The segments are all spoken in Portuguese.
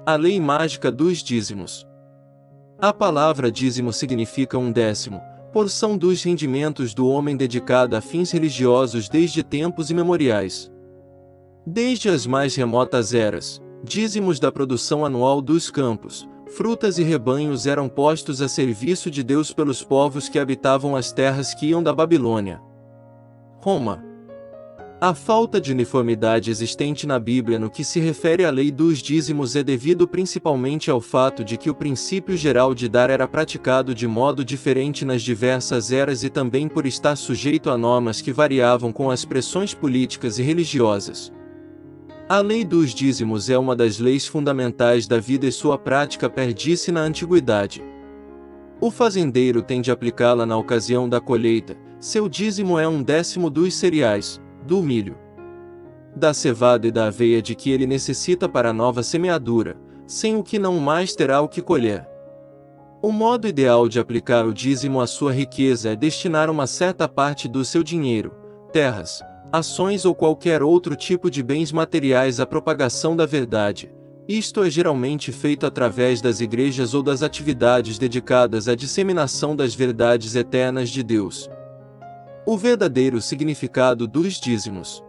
A lei mágica dos dízimos. A palavra dízimo significa 1/10, porção dos rendimentos do homem dedicada a fins religiosos desde tempos imemoriais. Desde as mais remotas eras, dízimos da produção anual dos campos, frutas e rebanhos eram postos a serviço de Deus pelos povos que habitavam as terras que iam da Babilônia. Roma. A falta de uniformidade existente na Bíblia no que se refere à lei dos dízimos é devido principalmente ao fato de que o princípio geral de dar era praticado de modo diferente nas diversas eras e também por estar sujeito a normas que variavam com as pressões políticas e religiosas. A lei dos dízimos é uma das leis fundamentais da vida e sua prática perde-se na antiguidade. O fazendeiro tem de aplicá-la na ocasião da colheita. Seu dízimo é 1/10 dos cereais, do milho, da cevada e da aveia de que ele necessita para a nova semeadura, sem o que não mais terá o que colher. O modo ideal de aplicar o dízimo à sua riqueza é destinar uma certa parte do seu dinheiro, terras, ações ou qualquer outro tipo de bens materiais à propagação da verdade. Isto é geralmente feito através das igrejas ou das atividades dedicadas à disseminação das verdades eternas de Deus. O verdadeiro significado dos dízimos.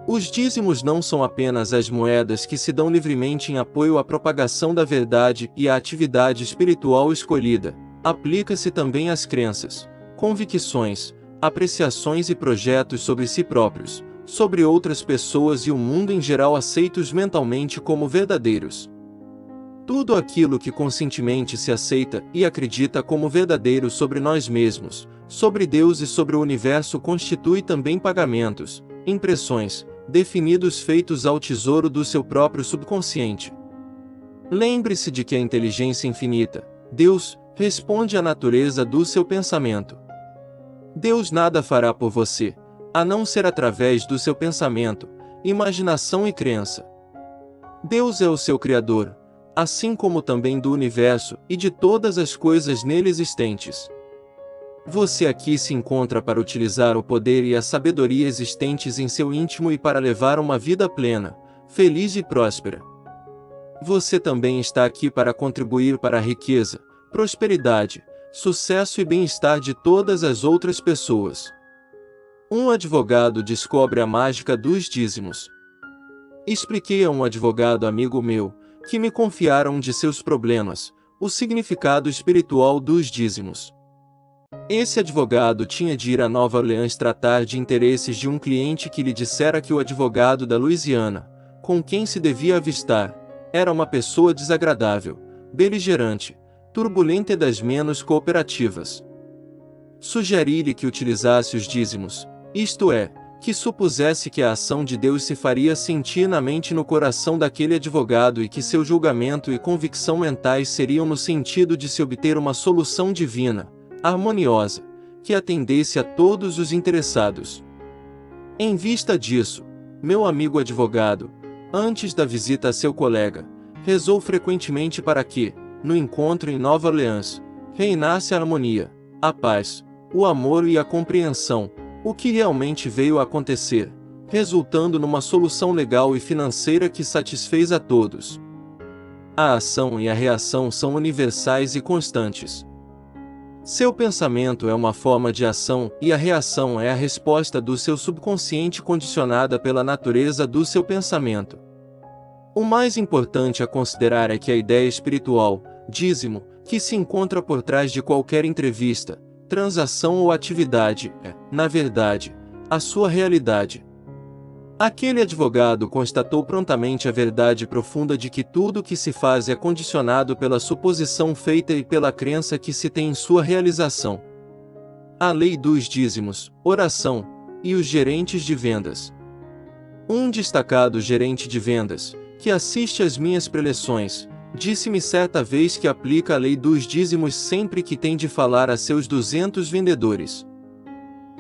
Os dízimos não são apenas as moedas que se dão livremente em apoio à propagação da verdade e à atividade espiritual escolhida. Aplica-se também às crenças, convicções, apreciações e projetos sobre si próprios, sobre outras pessoas e o mundo em geral aceitos mentalmente como verdadeiros. Tudo aquilo que conscientemente se aceita e acredita como verdadeiro sobre nós mesmos, sobre Deus e sobre o universo constitui também pagamentos, impressões, definidos feitos ao tesouro do seu próprio subconsciente. Lembre-se de que a inteligência infinita, Deus, responde à natureza do seu pensamento. Deus nada fará por você, a não ser através do seu pensamento, imaginação e crença. Deus é o seu Criador, assim como também do universo e de todas as coisas nele existentes. Você aqui se encontra para utilizar o poder e a sabedoria existentes em seu íntimo e para levar uma vida plena, feliz e próspera. Você também está aqui para contribuir para a riqueza, prosperidade, sucesso e bem-estar de todas as outras pessoas. Um advogado descobre a mágica dos dízimos. Expliquei a um advogado amigo meu, que me confiaram um de seus problemas, o significado espiritual dos dízimos. Esse advogado tinha de ir a Nova Orleans tratar de interesses de um cliente que lhe dissera que o advogado da Louisiana, com quem se devia avistar, era uma pessoa desagradável, beligerante, turbulenta e das menos cooperativas. Sugeri-lhe que utilizasse os dízimos, isto é, que supusesse que a ação de Deus se faria sentir na mente e no coração daquele advogado e que seu julgamento e convicção mentais seriam no sentido de se obter uma solução divina, harmoniosa, que atendesse a todos os interessados. Em vista disso, meu amigo advogado, antes da visita a seu colega, rezou frequentemente para que, no encontro em Nova Orleans, reinasse a harmonia, a paz, o amor e a compreensão, o que realmente veio a acontecer, resultando numa solução legal e financeira que satisfez a todos. A ação e a reação são universais e constantes. Seu pensamento é uma forma de ação e a reação é a resposta do seu subconsciente condicionada pela natureza do seu pensamento. O mais importante a considerar é que a ideia espiritual, dízimo, que se encontra por trás de qualquer entrevista, transação ou atividade, é, na verdade, a sua realidade. Aquele advogado constatou prontamente a verdade profunda de que tudo o que se faz é condicionado pela suposição feita e pela crença que se tem em sua realização. A lei dos dízimos, oração, e os gerentes de vendas. Um destacado gerente de vendas, que assiste às minhas preleções, disse-me certa vez que aplica a lei dos dízimos sempre que tem de falar a seus 200 vendedores.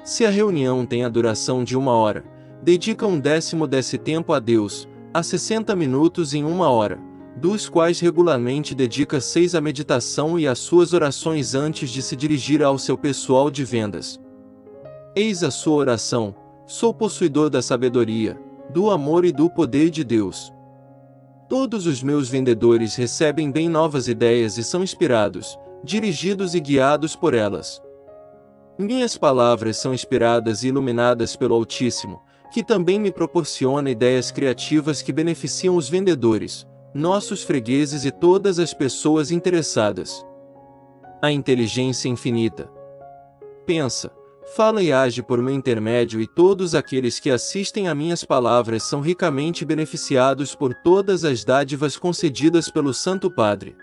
Se a reunião tem a duração de 1 hora, dedica 1/10 desse tempo a Deus, a 60 minutos em 1 hora, dos quais regularmente dedica 6 à meditação e às suas orações antes de se dirigir ao seu pessoal de vendas. Eis a sua oração: sou possuidor da sabedoria, do amor e do poder de Deus. Todos os meus vendedores recebem bem novas ideias e são inspirados, dirigidos e guiados por elas. Minhas palavras são inspiradas e iluminadas pelo Altíssimo, que também me proporciona ideias criativas que beneficiam os vendedores, nossos fregueses e todas as pessoas interessadas. A inteligência infinita pensa, fala e age por meu intermédio, e todos aqueles que assistem a minhas palavras são ricamente beneficiados por todas as dádivas concedidas pelo Santo Padre.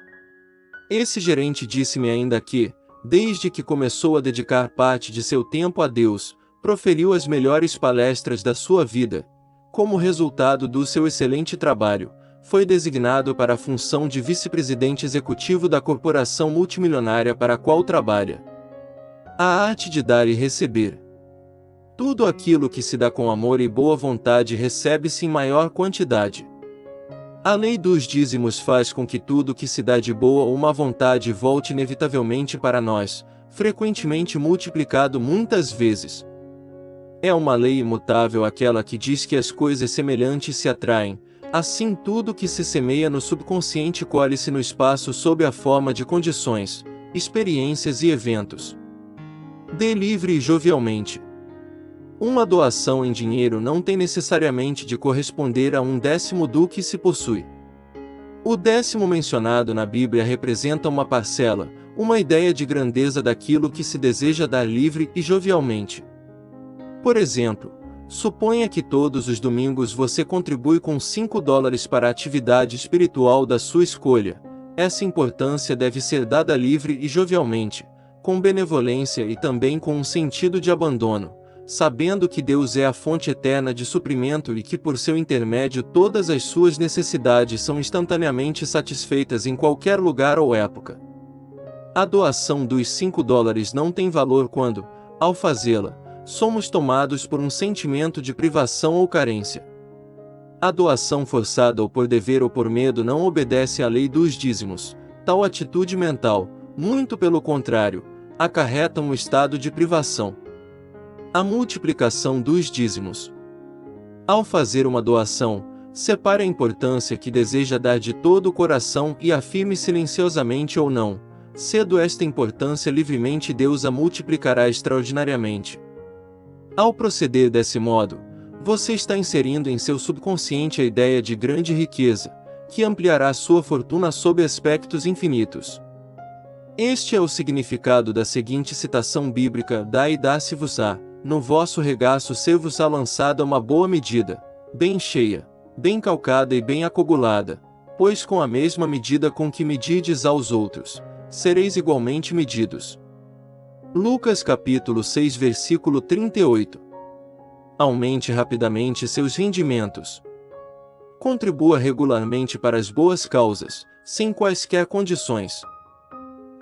Esse gerente disse-me ainda que, desde que começou a dedicar parte de seu tempo a Deus, proferiu as melhores palestras da sua vida. Como resultado do seu excelente trabalho, foi designado para a função de vice-presidente executivo da corporação multimilionária para a qual trabalha. A arte de dar e receber. Tudo aquilo que se dá com amor e boa vontade recebe-se em maior quantidade. A lei dos dízimos faz com que tudo que se dá de boa ou má vontade volte inevitavelmente para nós, frequentemente multiplicado muitas vezes. É uma lei imutável aquela que diz que as coisas semelhantes se atraem, assim tudo que se semeia no subconsciente colhe-se no espaço sob a forma de condições, experiências e eventos. Dê livre e jovialmente. Uma doação em dinheiro não tem necessariamente de corresponder a 1/10 do que se possui. O 10º mencionado na Bíblia representa uma parcela, uma ideia de grandeza daquilo que se deseja dar livre e jovialmente. Por exemplo, suponha que todos os domingos você contribui com $5 para a atividade espiritual da sua escolha. Essa importância deve ser dada livre e jovialmente, com benevolência e também com um sentido de abandono, sabendo que Deus é a fonte eterna de suprimento e que por seu intermédio todas as suas necessidades são instantaneamente satisfeitas em qualquer lugar ou época. A doação dos $5 não tem valor quando, ao fazê-la, somos tomados por um sentimento de privação ou carência. A doação forçada ou por dever ou por medo não obedece à lei dos dízimos. Tal atitude mental, muito pelo contrário, acarreta um estado de privação. A multiplicação dos dízimos. Ao fazer uma doação, separe a importância que deseja dar de todo o coração e afirme silenciosamente ou não, cedo esta importância livremente, Deus a multiplicará extraordinariamente. Ao proceder desse modo, você está inserindo em seu subconsciente a ideia de grande riqueza, que ampliará sua fortuna sob aspectos infinitos. Este é o significado da seguinte citação bíblica: dai e dá-se-vos-á, no vosso regaço ser-vos-á lançada uma boa medida, bem cheia, bem calcada e bem acogulada, pois com a mesma medida com que medirdes aos outros, sereis igualmente medidos. Lucas capítulo 6 versículo 38. Aumente rapidamente seus rendimentos. Contribua regularmente para as boas causas, sem quaisquer condições.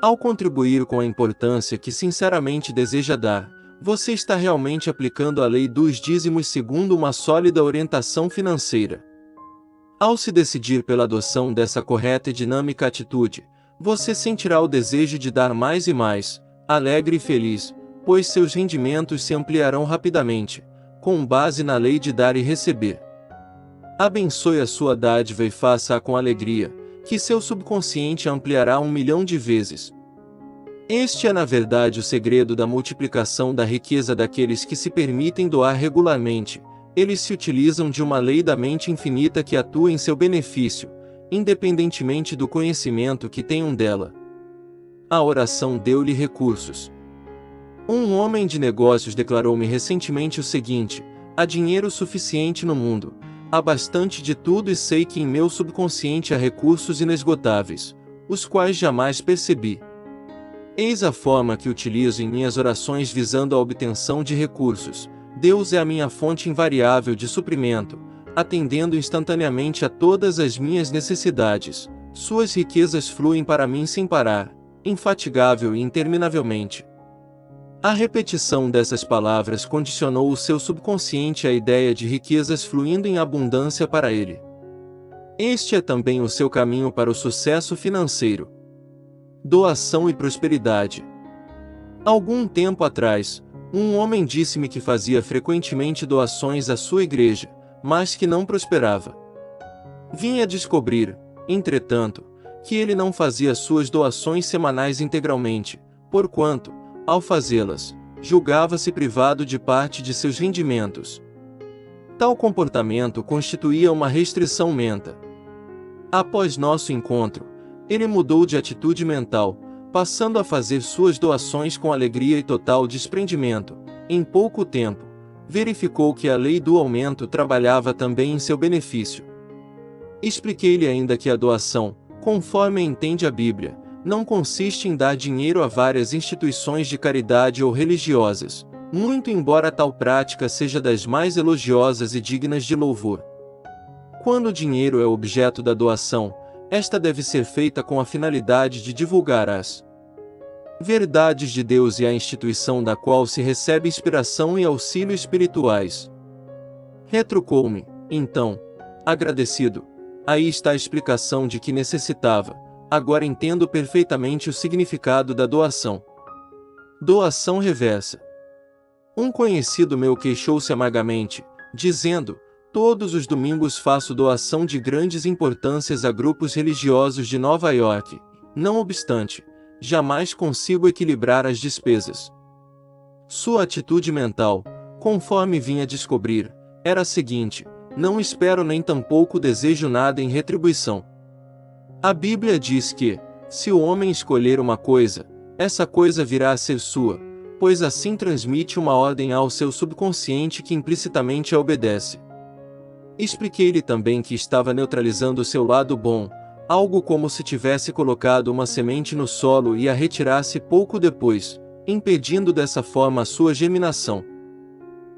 Ao contribuir com a importância que sinceramente deseja dar, você está realmente aplicando a lei dos dízimos segundo uma sólida orientação financeira. Ao se decidir pela adoção dessa correta e dinâmica atitude, você sentirá o desejo de dar mais e mais, alegre e feliz, pois seus rendimentos se ampliarão rapidamente, com base na lei de dar e receber. Abençoe a sua dádiva e faça-a com alegria, que seu subconsciente ampliará 1.000.000 de vezes. Este é na verdade o segredo da multiplicação da riqueza daqueles que se permitem doar regularmente. Eles se utilizam de uma lei da mente infinita que atua em seu benefício, independentemente do conhecimento que tenham dela. A oração deu-lhe recursos. Um homem de negócios declarou-me recentemente o seguinte: há dinheiro suficiente no mundo, há bastante de tudo e sei que em meu subconsciente há recursos inesgotáveis, os quais jamais percebi. Eis a forma que utilizo em minhas orações visando a obtenção de recursos. Deus é a minha fonte invariável de suprimento, atendendo instantaneamente a todas as minhas necessidades. Suas riquezas fluem para mim sem parar, infatigável e interminavelmente. A repetição dessas palavras condicionou o seu subconsciente à ideia de riquezas fluindo em abundância para ele. Este é também o seu caminho para o sucesso financeiro. Doação e prosperidade. Algum tempo atrás, um homem disse-me que fazia frequentemente doações à sua igreja, mas que não prosperava. Vim a descobrir, entretanto, que ele não fazia suas doações semanais integralmente, porquanto, ao fazê-las, julgava-se privado de parte de seus rendimentos. Tal comportamento constituía uma restrição menta. Após nosso encontro, ele mudou de atitude mental, passando a fazer suas doações com alegria e total desprendimento. Em pouco tempo, verificou que a lei do aumento trabalhava também em seu benefício. Expliquei-lhe ainda que a doação, conforme entende a Bíblia, não consiste em dar dinheiro a várias instituições de caridade ou religiosas, muito embora tal prática seja das mais elogiosas e dignas de louvor. Quando o dinheiro é objeto da doação, esta deve ser feita com a finalidade de divulgar as verdades de Deus e a instituição da qual se recebe inspiração e auxílio espirituais. Retrucou-me, então, agradecido. Aí está a explicação de que necessitava. Agora entendo perfeitamente o significado da doação. Doação reversa. Um conhecido meu queixou-se amargamente, dizendo: todos os domingos faço doação de grandes importâncias a grupos religiosos de Nova York. Não obstante, jamais consigo equilibrar as despesas. Sua atitude mental, conforme vinha descobrir, era a seguinte: não espero nem tampouco desejo nada em retribuição. A Bíblia diz que, se o homem escolher uma coisa, essa coisa virá a ser sua, pois assim transmite uma ordem ao seu subconsciente que implicitamente a obedece. Expliquei-lhe também que estava neutralizando o seu lado bom, algo como se tivesse colocado uma semente no solo e a retirasse pouco depois, impedindo dessa forma a sua germinação.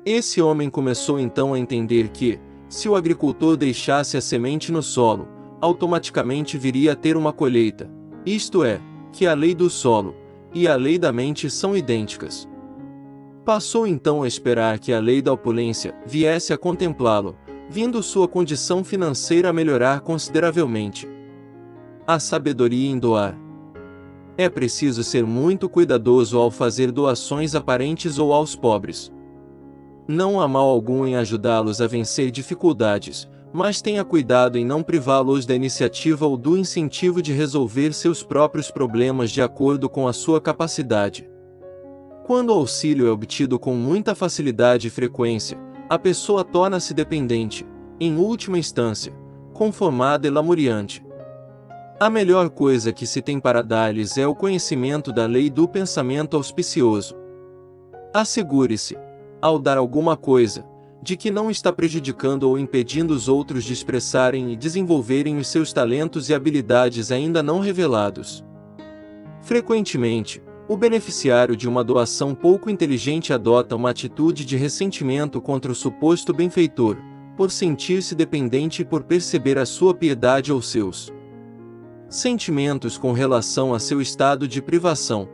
Esse homem começou então a entender que, se o agricultor deixasse a semente no solo, automaticamente viria a ter uma colheita, isto é, que a lei do solo e a lei da mente são idênticas. Passou então a esperar que a lei da opulência viesse a contemplá-lo, vindo sua condição financeira a melhorar consideravelmente. A sabedoria em doar. É preciso ser muito cuidadoso ao fazer doações a parentes ou aos pobres. Não há mal algum em ajudá-los a vencer dificuldades, mas tenha cuidado em não privá-los da iniciativa ou do incentivo de resolver seus próprios problemas de acordo com a sua capacidade. Quando o auxílio é obtido com muita facilidade e frequência, a pessoa torna-se dependente, em última instância, conformada e lamuriante. A melhor coisa que se tem para dar-lhes é o conhecimento da lei do pensamento auspicioso. Assegure-se, ao dar alguma coisa, de que não está prejudicando ou impedindo os outros de expressarem e desenvolverem os seus talentos e habilidades ainda não revelados. Frequentemente, o beneficiário de uma doação pouco inteligente adota uma atitude de ressentimento contra o suposto benfeitor, por sentir-se dependente e por perceber a sua piedade ou seus sentimentos com relação a seu estado de privação.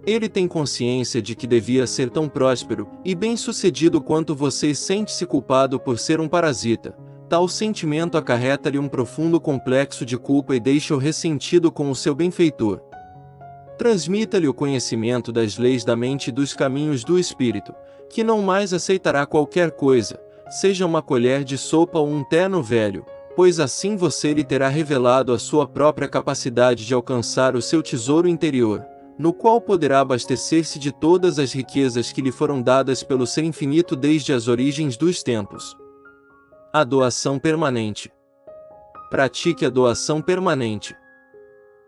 Ele tem consciência de que devia ser tão próspero e bem-sucedido quanto você e sente-se culpado por ser um parasita. Tal sentimento acarreta-lhe um profundo complexo de culpa e deixa-o ressentido com o seu benfeitor. Transmita-lhe o conhecimento das leis da mente e dos caminhos do espírito, que não mais aceitará qualquer coisa, seja uma colher de sopa ou um terno velho, pois assim você lhe terá revelado a sua própria capacidade de alcançar o seu tesouro interior, no qual poderá abastecer-se de todas as riquezas que lhe foram dadas pelo Ser Infinito desde as origens dos tempos. A doação permanente. Pratique a doação permanente.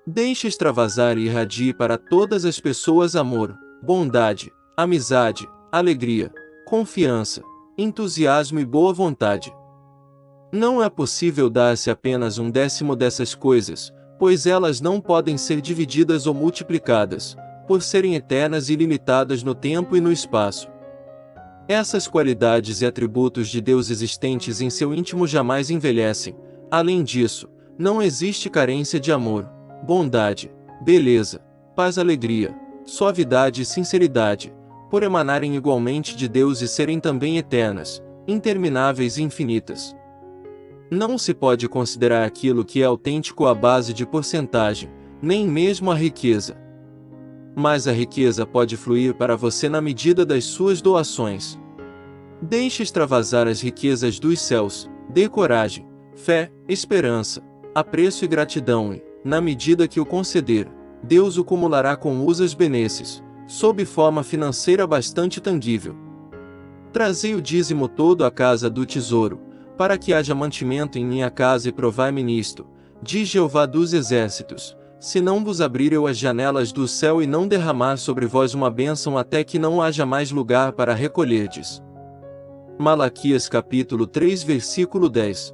Deixe extravasar e irradie para todas as pessoas amor, bondade, amizade, alegria, confiança, entusiasmo e boa vontade. Não é possível dar-se apenas 1/10 dessas coisas, pois elas não podem ser divididas ou multiplicadas, por serem eternas e ilimitadas no tempo e no espaço. Essas qualidades e atributos de Deus existentes em seu íntimo jamais envelhecem. Além disso, não existe carência de amor, bondade, beleza, paz, alegria, suavidade e sinceridade, por emanarem igualmente de Deus e serem também eternas, intermináveis e infinitas. Não se pode considerar aquilo que é autêntico à base de porcentagem, nem mesmo a riqueza. Mas a riqueza pode fluir para você na medida das suas doações. Deixe extravasar as riquezas dos céus, dê coragem, fé, esperança, apreço e gratidão e, na medida que o conceder, Deus o cumulará com usas benesses, sob forma financeira bastante tangível. Trazei o dízimo todo à casa do tesouro, para que haja mantimento em minha casa e provai-me nisto, diz Jeová dos exércitos, se não vos abrir eu as janelas do céu e não derramar sobre vós uma bênção até que não haja mais lugar para recolherdes. Malaquias capítulo 3 versículo 10.